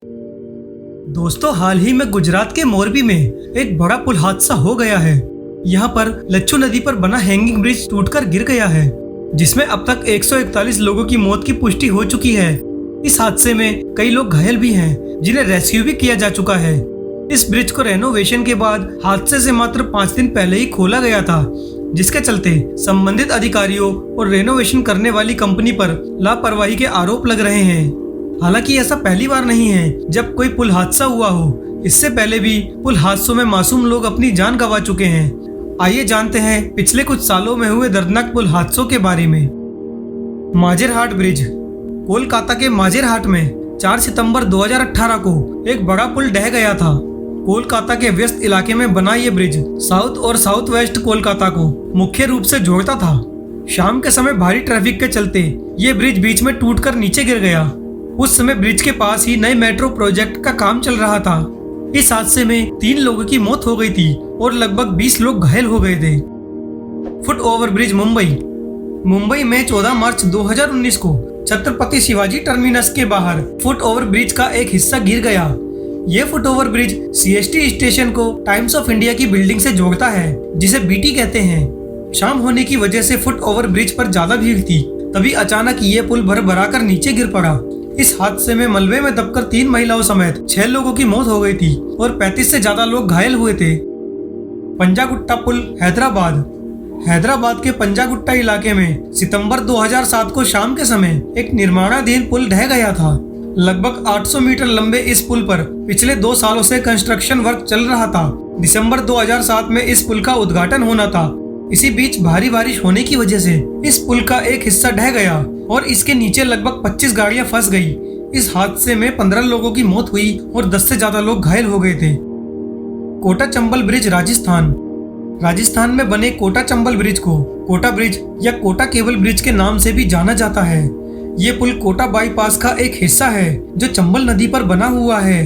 दोस्तों, हाल ही में गुजरात के मोरबी में एक बड़ा पुल हादसा हो गया है। यहाँ पर लच्छू नदी पर बना हैंगिंग ब्रिज टूटकर गिर गया है, जिसमें अब तक 141 लोगों की मौत की पुष्टि हो चुकी है। इस हादसे में कई लोग घायल भी हैं, जिन्हें रेस्क्यू भी किया जा चुका है। इस ब्रिज को रेनोवेशन के बाद हादसे से मात्र 5 दिन पहले ही खोला गया था, जिसके चलते संबंधित अधिकारियों और रेनोवेशन करने वाली कंपनी पर लापरवाही के आरोप लग रहे हैं। हालांकि ऐसा पहली बार नहीं है जब कोई पुल हादसा हुआ हो। इससे पहले भी पुल हादसों में मासूम लोग अपनी जान गंवा चुके हैं। आइए जानते हैं पिछले कुछ सालों में हुए दर्दनाक पुल हादसों के बारे में। माझेरहाट ब्रिज। कोलकाता के माझेरहाट में 4 सितंबर 2018 को एक बड़ा पुल ढह गया था। कोलकाता के व्यस्त इलाके में बना ये ब्रिज साउथ और साउथ वेस्ट कोलकाता को मुख्य रूप से जोड़ता था। शाम के समय भारी ट्रैफिक के चलते ये ब्रिज बीच में टूटकर नीचे गिर गया। उस समय ब्रिज के पास ही नए मेट्रो प्रोजेक्ट का काम चल रहा था। इस हादसे में 3 लोगों की मौत हो गई थी और लगभग 20 लोग घायल हो गए थे। फुट ओवर ब्रिज मुंबई में 14 मार्च 2019 को छत्रपति शिवाजी टर्मिनस के बाहर फुट ओवर ब्रिज का एक हिस्सा गिर गया। ये foot over bridge CST station को टाइम्स ऑफ इंडिया की बिल्डिंग से जोड़ता है, जिसे BT कहते हैं। शाम होने की वजह से फुट ओवर ब्रिज पर ज्यादा भीड़ थी, तभी अचानक ये पुल भर कर नीचे गिर पड़ा। इस हादसे में मलबे में दबकर 3 महिलाओं समेत 6 लोगों की मौत हो गई थी और 35 से ज्यादा लोग घायल हुए थे। पंजागुट्टा पुल हैदराबाद के पंजागुट्टा इलाके में सितंबर 2007 को शाम के समय एक निर्माणाधीन पुल ढह गया था। लगभग 800 मीटर लंबे इस पुल पर पिछले 2 सालों से कंस्ट्रक्शन वर्क चल रहा था। दिसंबर 2007 में इस पुल का उद्घाटन होना था। इसी बीच भारी बारिश होने की वजह से इस पुल का एक हिस्सा ढह गया और इसके नीचे लगभग 25 गाड़ियां फंस गई। इस हादसे में 15 लोगों की मौत हुई और 10 से ज्यादा लोग घायल हो गए थे। कोटा चंबल ब्रिज राजस्थान में बने कोटा चंबल ब्रिज को कोटा ब्रिज या कोटा केबल ब्रिज के नाम से भी जाना जाता है। ये पुल कोटा बाईपास का एक हिस्सा है जो चंबल नदी पर बना हुआ है।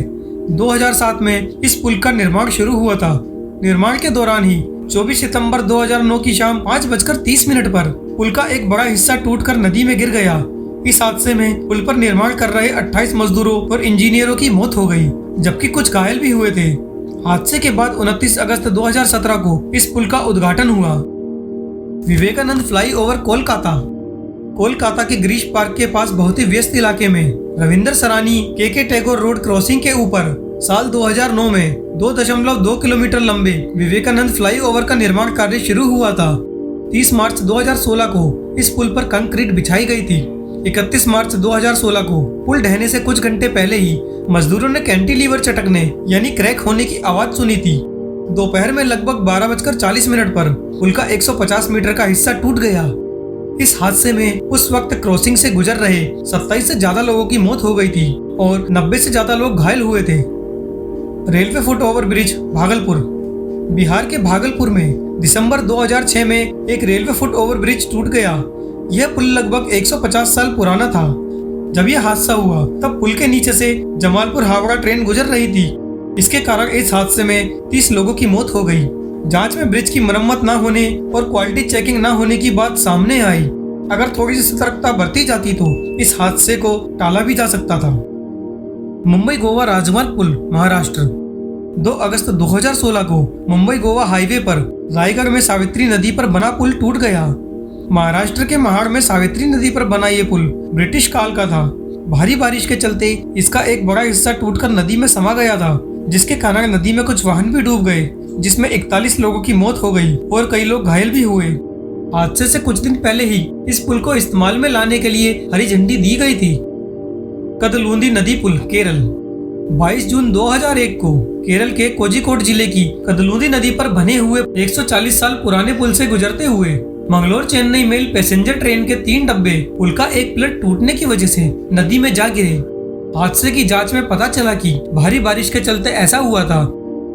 2007 में इस पुल का निर्माण शुरू हुआ था। निर्माण के दौरान ही 24 सितंबर 2009 की शाम 5:30 पर पुल का एक बड़ा हिस्सा टूटकर नदी में गिर गया। इस हादसे में पुल पर निर्माण कर रहे 28 मजदूरों और इंजीनियरों की मौत हो गई, जबकि कुछ घायल भी हुए थे। हादसे के बाद 29 अगस्त 2017 को इस पुल का उद्घाटन हुआ। विवेकानंद फ्लाईओवर कोलकाता के गिरीश पार्क के पास बहुत ही व्यस्त इलाके में Ravindra Sarani KK Tagore road crossing के ऊपर साल 2009 में 2.2 किलोमीटर लंबे विवेकानंद फ्लाईओवर का निर्माण कार्य शुरू हुआ था। 30 मार्च 2016 को इस पुल पर कंक्रीट बिछाई गई थी। 31 मार्च 2016 को पुल ढहने से कुछ घंटे पहले ही मजदूरों ने कैंटिलीवर चटकने यानी क्रैक होने की आवाज सुनी थी। दोपहर में लगभग 12:40 पर पुल का 150 मीटर का हिस्सा टूट गया। इस हादसे में उस वक्त क्रॉसिंग से गुजर रहे 27 से ज्यादा लोगों की मौत हो गई थी और 90 से ज्यादा लोग घायल हुए थे। Railway foot over bridge Bihar के भागलपुर में दिसंबर 2006 में एक रेलवे फुट ओवर ब्रिज टूट गया। यह पुल लगभग 150 साल पुराना था। जब यह हादसा हुआ तब पुल के नीचे से जमालपुर हावड़ा ट्रेन गुजर रही थी। इसके कारण इस हादसे में 30 लोगों की मौत हो गई। जांच में ब्रिज की मरम्मत न होने और क्वालिटी चेकिंग न होने की बात सामने आई। अगर थोड़ी सी सतर्कता बरती जाती तो इस हादसे को टाला भी जा सकता था। मुंबई गोवा राजमार्ग पुल महाराष्ट्र। 2 अगस्त 2016 को मुंबई गोवा हाईवे पर रायगढ़ में सावित्री नदी पर बना पुल टूट गया। महाराष्ट्र के महाड़ में सावित्री नदी पर बना ये पुल ब्रिटिश काल का था। भारी बारिश के चलते इसका एक बड़ा हिस्सा टूटकर नदी में समा गया था, जिसके कारण नदी में कुछ वाहन भी डूब गए, जिसमें 41 लोगों की मौत हो गई और कई लोग घायल भी हुए। हादसे से कुछ दिन पहले ही इस पुल को इस्तेमाल में लाने के लिए हरी झंडी दी गई थी। कदलूंदी नदी पुल केरल। 22 जून 2001 को केरल के कोझिकोड जिले की कदलूंदी नदी पर बने हुए 140 साल पुराने पुल से गुजरते हुए Mangalore Chennai mail passenger train के 3 डब्बे पुल का एक पिलर टूटने की वजह से नदी में जा गिरे। हादसे की जांच में पता चला कि भारी बारिश के चलते ऐसा हुआ था।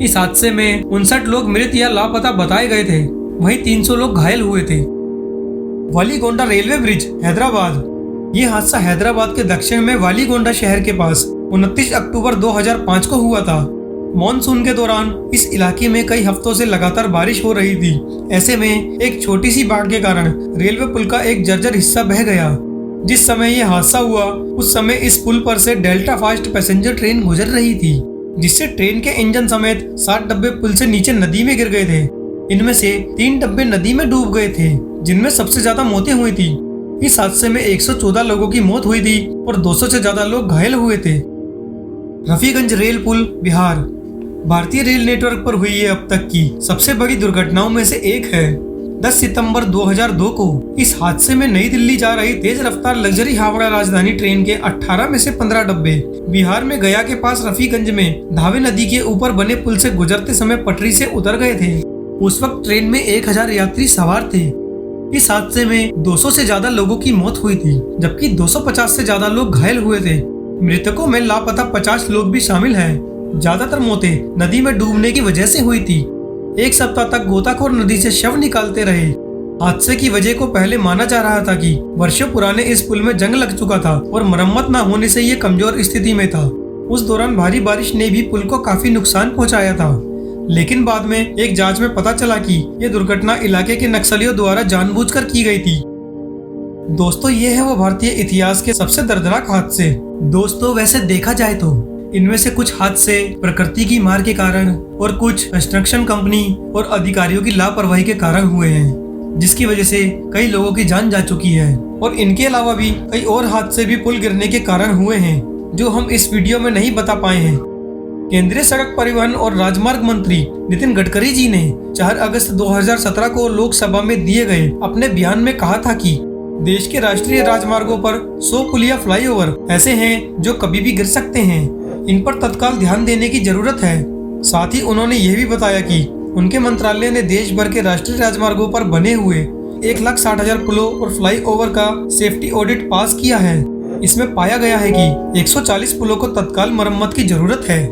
इस हादसे में 59 लोग मृत या लापता बताए गए थे, वहीं 300 लोग घायल हुए थे। वालीगोंडा रेलवे ब्रिज हैदराबाद। ये हादसा हैदराबाद के दक्षिण में वालीगोंडा शहर के पास 29 अक्टूबर 2005 को हुआ था। मॉनसून के दौरान इस इलाके में कई हफ्तों से लगातार बारिश हो रही थी। ऐसे में एक छोटी सी बाढ़ के कारण रेलवे पुल का एक जर्जर हिस्सा बह गया। जिस समय ये हादसा हुआ उस समय इस पुल पर से डेल्टा फास्ट पैसेंजर ट्रेन गुजर रही थी, जिससे ट्रेन के इंजन समेत 60 डब्बे पुल से नीचे नदी में गिर गए थे। इनमें से 3 डब्बे नदी में डूब गए थे, जिनमें सबसे ज्यादा मौतें हुई थी। इस हादसे में 114 लोगों की मौत हुई थी और 200 से ज्यादा लोग घायल हुए थे। रफीगंज रेल पुल, बिहार। भारतीय रेल नेटवर्क पर हुई ये अब तक की सबसे बड़ी दुर्घटनाओं में से एक है। 10 सितंबर 2002 को इस हादसे में नई दिल्ली जा रही तेज रफ्तार लग्जरी हावड़ा राजधानी ट्रेन के 18 में से 15 डब्बे बिहार में गया के पास रफीगंज में धावे नदी के ऊपर बने पुल से गुजरते समय पटरी से उतर गए थे। उस वक्त ट्रेन में 1000 यात्री सवार थे। इस हादसे में 200 से ज्यादा लोगों की मौत हुई थी, जबकि 250 से ज्यादा लोग घायल हुए थे। मृतकों में लापता 50 लोग भी शामिल हैं। ज्यादातर मौतें नदी में डूबने की वजह से हुई थी। एक सप्ताह तक गोताखोर नदी से शव निकालते रहे। हादसे की वजह को पहले माना जा रहा था कि वर्षों पुराने इस पुल में जंग लग चुका था और मरम्मत न होने से ये कमजोर स्थिति में था। उस दौरान भारी बारिश ने भी पुल को काफी नुकसान पहुंचाया था, लेकिन बाद में एक जांच में पता चला कि यह दुर्घटना इलाके के नक्सलियों द्वारा जानबूझकर की गई थी। दोस्तों, ये है वो भारतीय इतिहास के सबसे दर्दनाक हादसे। दोस्तों, वैसे देखा जाए तो इनमें से कुछ हादसे प्रकृति की मार के कारण और कुछ कंस्ट्रक्शन कंपनी और अधिकारियों की लापरवाही के कारण हुए हैं, जिसकी वजह से कई लोगों की जान जा चुकी है। और इनके अलावा भी कई और हादसे भी पुल गिरने के कारण हुए हैं, जो हम इस वीडियो में नहीं बता पाए हैं। केंद्रीय सड़क परिवहन और राजमार्ग मंत्री नितिन गडकरी जी ने 4 अगस्त 2017 को लोकसभा में दिए गए अपने बयान में कहा था कि देश के राष्ट्रीय राजमार्गों पर 100 पुल या फ्लाईओवर ऐसे हैं जो कभी भी गिर सकते हैं। इन पर तत्काल ध्यान देने की जरूरत है। साथ ही उन्होंने यह भी बताया कि उनके मंत्रालय ने देश भर के राष्ट्रीय राजमार्गों पर बने हुए 1,60,000 पुलों और फ्लाईओवर का सेफ्टी ऑडिट पास किया है। इसमें पाया गया है कि 140 पुलों को तत्काल मरम्मत की जरूरत है।